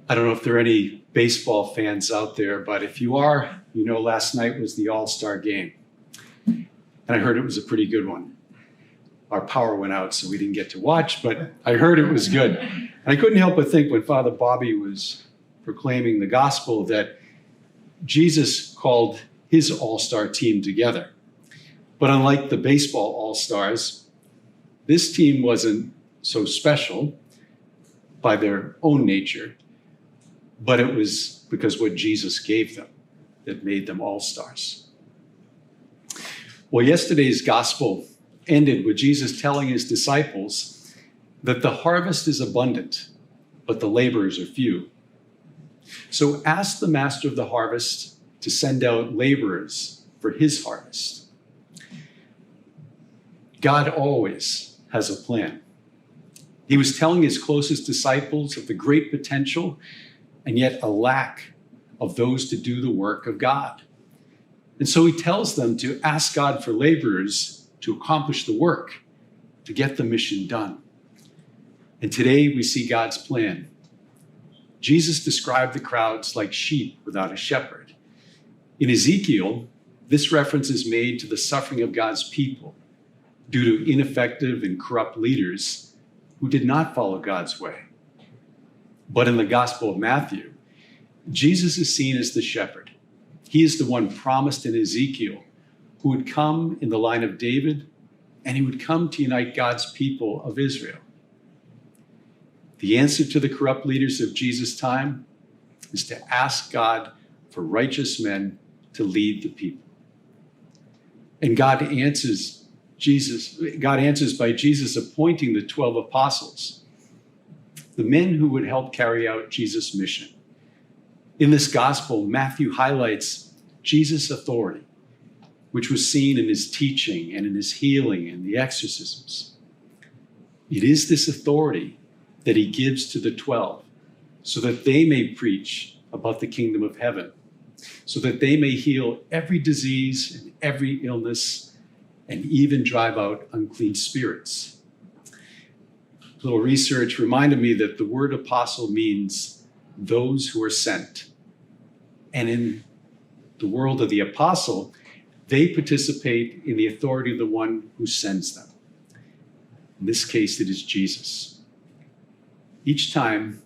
I don't know if there are any baseball fans out there, but if you are, you know last night was the All-Star game. And I heard it was a pretty good one. Our power went out, so we didn't get to watch, but I heard it was good. And I couldn't help but think when Father Bobby was proclaiming the gospel that Jesus called his all-star team together. But unlike the baseball all-stars, this team wasn't so special by their own nature, but it was because what Jesus gave them that made them all-stars. Well, yesterday's gospel ended with Jesus telling his disciples that the harvest is abundant, but the laborers are few. So ask the master of the harvest to send out laborers for his harvest. God always has a plan. He was telling his closest disciples of the great potential and yet a lack of those to do the work of God. And so he tells them to ask God for laborers to accomplish the work, to get the mission done. And today we see God's plan. Jesus described the crowds like sheep without a shepherd. In Ezekiel, this reference is made to the suffering of God's people due to ineffective and corrupt leaders who did not follow God's way. But in the Gospel of Matthew, Jesus is seen as the shepherd. He is the one promised in Ezekiel who would come in the line of David, and he would come to unite God's people of Israel. The answer to the corrupt leaders of Jesus' time is to ask God for righteous men to lead the people. And God answers by Jesus appointing the 12 apostles, the men who would help carry out Jesus' mission. In this gospel, Matthew highlights Jesus' authority, which was seen in his teaching and in his healing and the exorcisms. It is this authority that he gives to the 12 so that they may preach about the kingdom of heaven, so that they may heal every disease and every illness and even drive out unclean spirits. A little research reminded me that the word apostle means those who are sent. And in the world of the apostle, they participate in the authority of the one who sends them. In this case, it is Jesus. Each time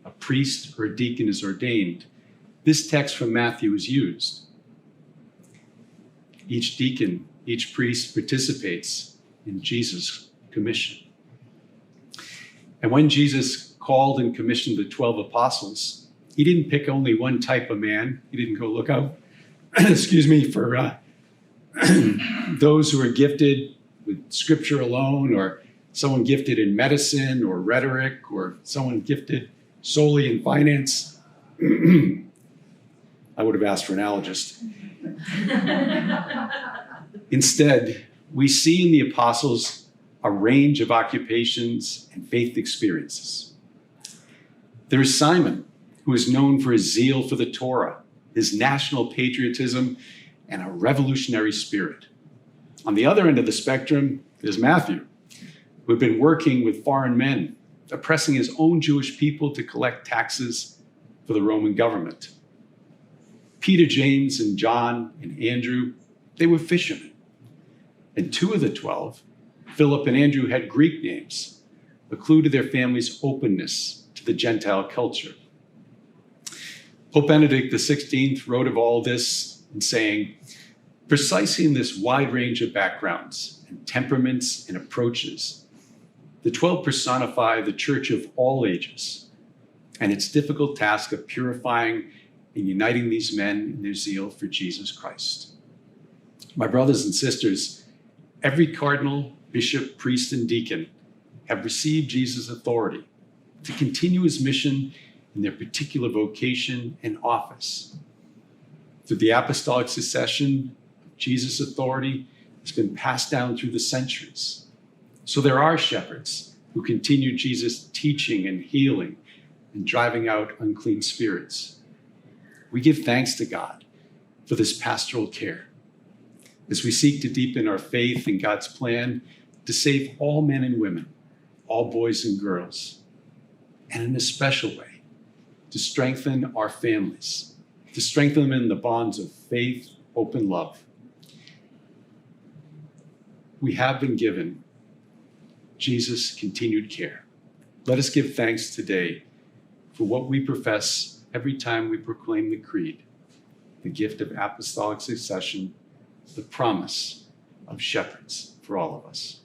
a priest or a deacon is ordained, this text from Matthew is used. Each deacon, each priest participates in Jesus' commission. And when Jesus called and commissioned the 12 apostles, he didn't pick only one type of man. He didn't go look out, for those who are gifted with scripture alone, or someone gifted in medicine or rhetoric, or someone gifted solely in finance. I would have asked for an analogist. Instead, we see in the apostles a range of occupations and faith experiences. There is Simon, who is known for his zeal for the Torah, his national patriotism, and a revolutionary spirit. On the other end of the spectrum is Matthew, who had been working with foreign men, oppressing his own Jewish people to collect taxes for the Roman government. Peter, James, and John, and Andrew, they were fishermen. And 2 of the 12, Philip and Andrew, had Greek names, a clue to their family's openness to the Gentile culture. Pope Benedict XVI wrote of all this in saying, precisely in this wide range of backgrounds and temperaments and approaches, the 12 personify the church of all ages and its difficult task of purifying and uniting these men in their zeal for Jesus Christ. My brothers and sisters, every cardinal, bishop, priest, and deacon have received Jesus' authority to continue his mission in their particular vocation and office. Through the apostolic succession, Jesus' authority has been passed down through the centuries. So there are shepherds who continue Jesus' teaching and healing and driving out unclean spirits. We give thanks to God for this pastoral care as we seek to deepen our faith in God's plan to save all men and women, all boys and girls, and in a special way, to strengthen our families, to strengthen them in the bonds of faith, hope, and love. We have been given Jesus' continued care. Let us give thanks today for what we profess every time we proclaim the creed, the gift of apostolic succession, the promise of shepherds for all of us.